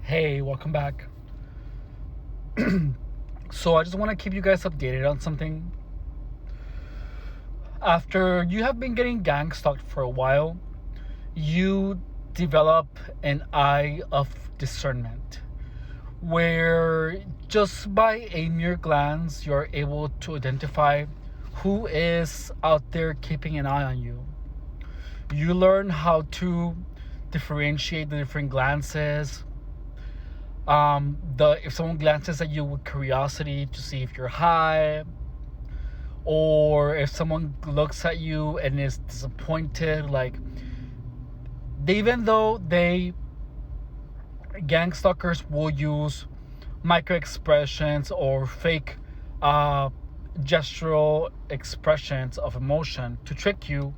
Hey, welcome back. So, I just want to keep you guys updated on something. After you have been getting gang stalked for a while, you develop an eye of discernment where just by a mere glance, you're able to identify who is out there keeping an eye on you. You learn how to differentiate the different glances. The if someone glances at you with curiosity to see if you're high, or if someone looks at you and is disappointed, like even though they gang stalkers will use micro expressions or fake uh, gestural expressions of emotion to trick you,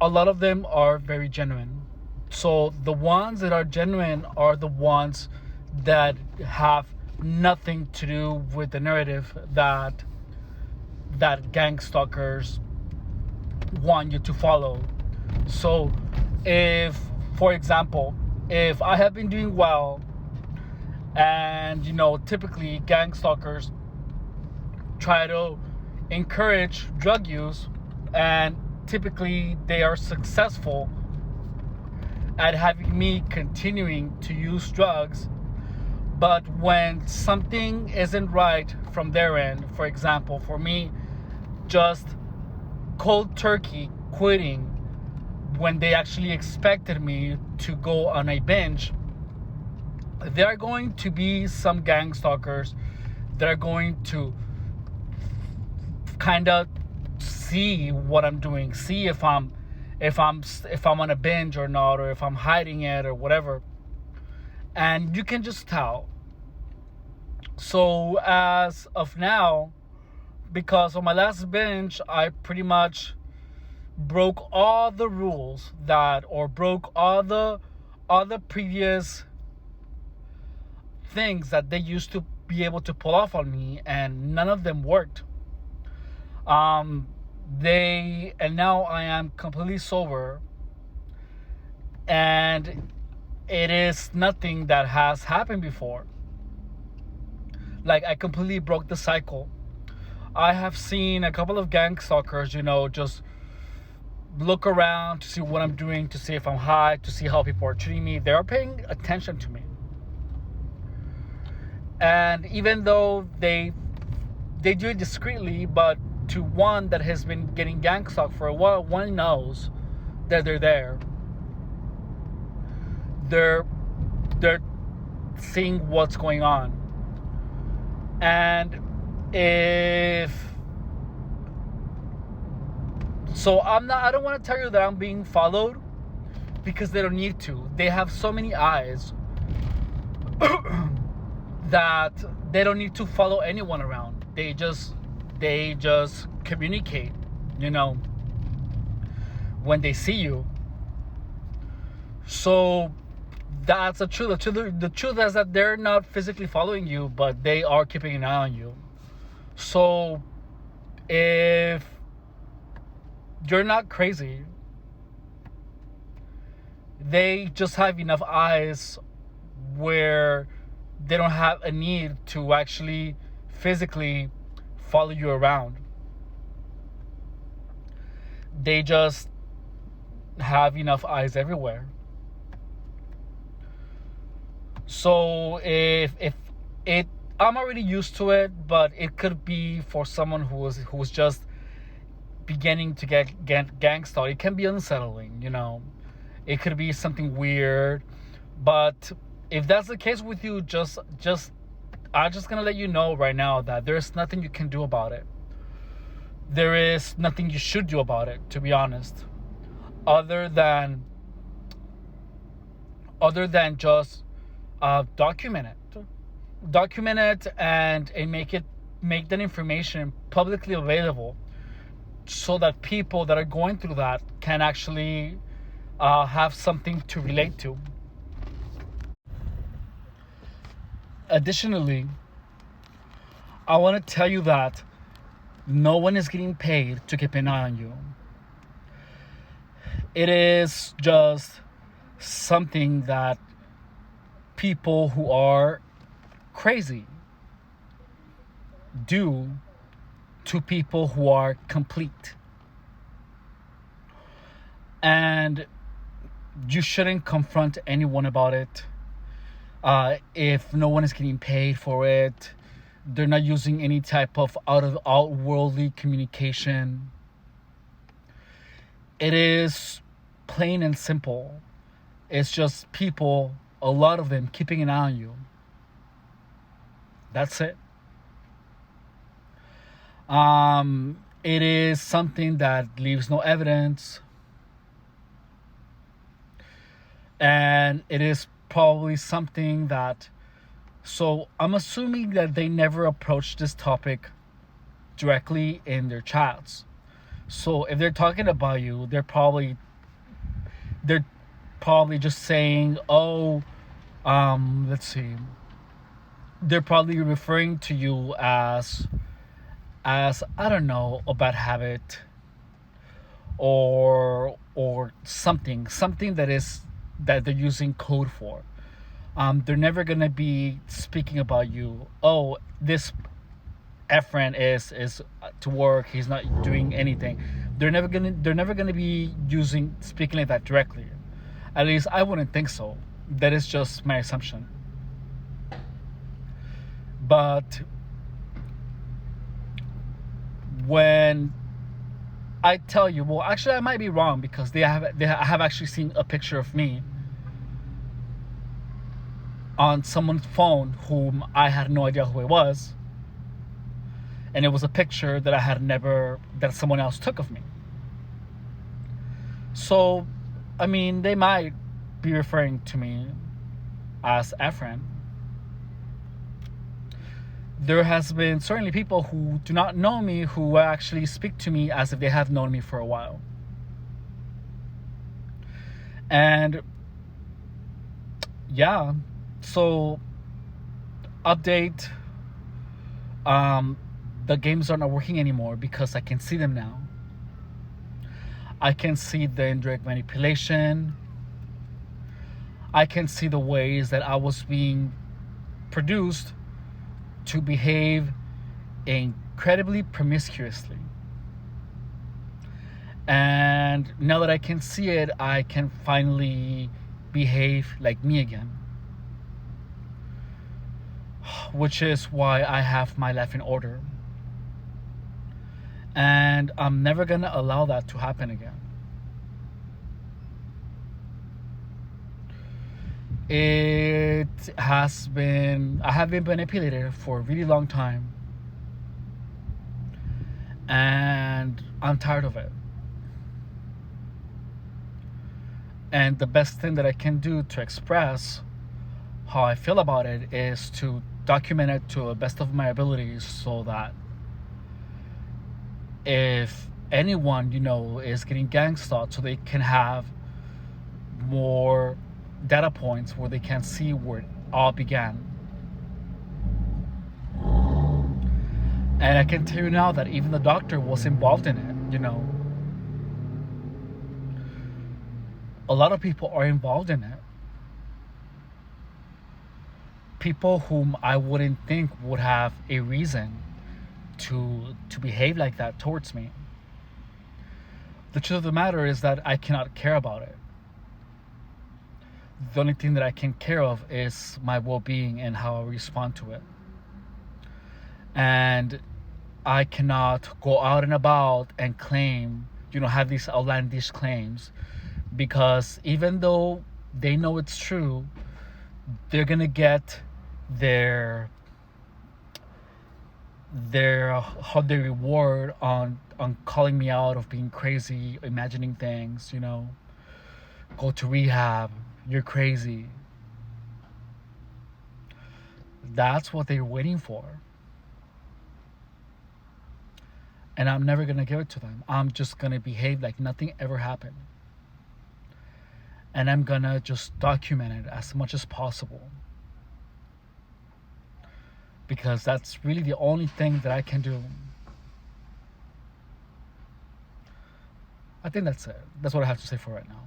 a lot of them are very genuine. So the ones that are genuine are the ones that have nothing to do with the narrative that gang stalkers want you to follow. So if, for example, if I have been doing well, and typically gang stalkers try to encourage drug use, and typically they are successful at having me continuing to use drugs. But when something isn't right from their end, for example, for me, just cold turkey quitting when they actually expected me to go on a binge, there are going to be some gang stalkers that are going to kind of see what I'm doing, see if I'm on a binge or not, or if I'm hiding it or whatever. And you can just tell. So as of now, because on my last binge, I pretty much broke all the rules broke all the previous things that they used to be able to pull off on me, and none of them worked. And now I am completely sober, and it is nothing that has happened before. Like, I completely broke the cycle. I have seen a couple of gang stalkers, just look around to see what I'm doing, to see if I'm high, to see how people are treating me. They are paying attention to me. And even though they do it discreetly, but to one that has been getting gang stalked for a while, one knows that they're there. They're seeing what's going on. And I don't want to tell you that I'm being followed, because they don't need to. They have so many eyes that they don't need to follow anyone around. They just communicate, when they see you. So that's the truth. The truth is that they're not physically following you, but they are keeping an eye on you. So if you're not crazy, they just have enough eyes where they don't have a need to actually physically follow you around. They just have enough eyes everywhere. So if it, I'm already used to it, but it could be for someone who was just beginning to get gang stalked. It can be unsettling, It could be something weird, but if that's the case with you, I'm just gonna let you know right now that there's nothing you can do about it. There is nothing you should do about it, to be honest, other than just document it and make that information publicly available, so that people that are going through that can actually have something to relate to. Additionally, I want to tell you that no one is getting paid to keep an eye on you. It is just something that people who are crazy do to people who are complete. And you shouldn't confront anyone about it. If no one is getting paid for it, they're not using any type of outworldly communication. It is plain and simple. It's just people, a lot of them, keeping an eye on you. That's it. It is something that leaves no evidence. And it is probably something that, so I'm assuming that they never approached this topic directly in their chats. So if they're talking about you, they're probably just saying, oh, let's see, they're probably referring to you as I don't know, a bad habit, or something that they're using code for. They're never gonna be speaking about you. Oh, this Efren is to work. He's not doing anything. They're never gonna be speaking like that directly. At least I wouldn't think so. That is just my assumption. But when I tell you, well, actually, I might be wrong, because I have actually seen a picture of me on someone's phone whom I had no idea who it was, and it was a picture that someone else took of me. So, I mean, they might be referring to me as Efren. There has been certainly people who do not know me who actually speak to me as if they have known me for a while. And yeah, so update, the games are not working anymore because I can see them now. I can see the indirect manipulation. I can see the ways that I was being produced to behave incredibly promiscuously. And now that I can see it, I can finally behave like me again. Which is why I have my life in order. And I'm never gonna allow that to happen again. I have been manipulated for a really long time. And I'm tired of it. And the best thing that I can do to express how I feel about it is to document it to the best of my abilities, so that if anyone, is getting gangstalked, so they can have more data points where they can see where it all began. And I can tell you now that even the doctor was involved in it, A lot of people are involved in it. People whom I wouldn't think would have a reason to behave like that towards me. The truth of the matter is that I cannot care about it. The only thing that I can care of is my well-being and how I respond to it. And I cannot go out and about and claim, have these outlandish claims, because even though they know it's true, they're gonna get their reward on calling me out of being crazy, imagining things, go to rehab, you're crazy. That's what they're waiting for. And I'm never gonna give it to them. I'm just gonna behave like nothing ever happened. And I'm gonna just document it as much as possible. Because that's really the only thing that I can do. I think that's it. That's what I have to say for right now.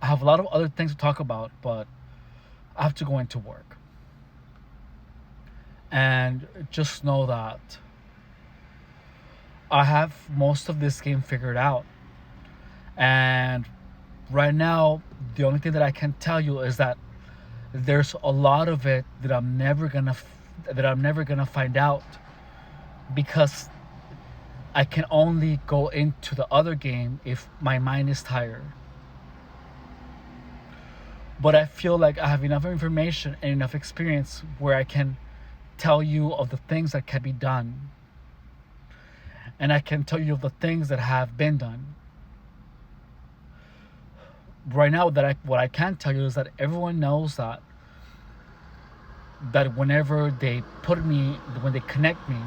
I have a lot of other things to talk about, but I have to go into work. And just know that I have most of this game figured out. And right now, the only thing that I can tell you is that there's a lot of it that I'm never gonna find out, because I can only go into the other game if my mind is tired. But I feel like I have enough information and enough experience where I can tell you of the things that can be done. And I can tell you of the things that have been done. Right now, what I can tell you is that everyone knows that whenever when they connect me,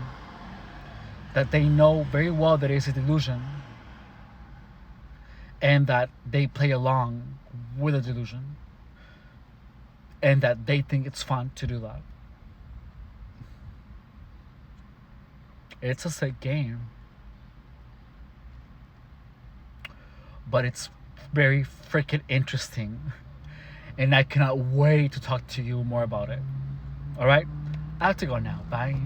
that they know very well that it's a delusion, and that they play along with a delusion, and that they think it's fun to do that. It's a sick game, but it's very freaking interesting, and I cannot wait to talk to you more about it. All right, I have to go now. Bye.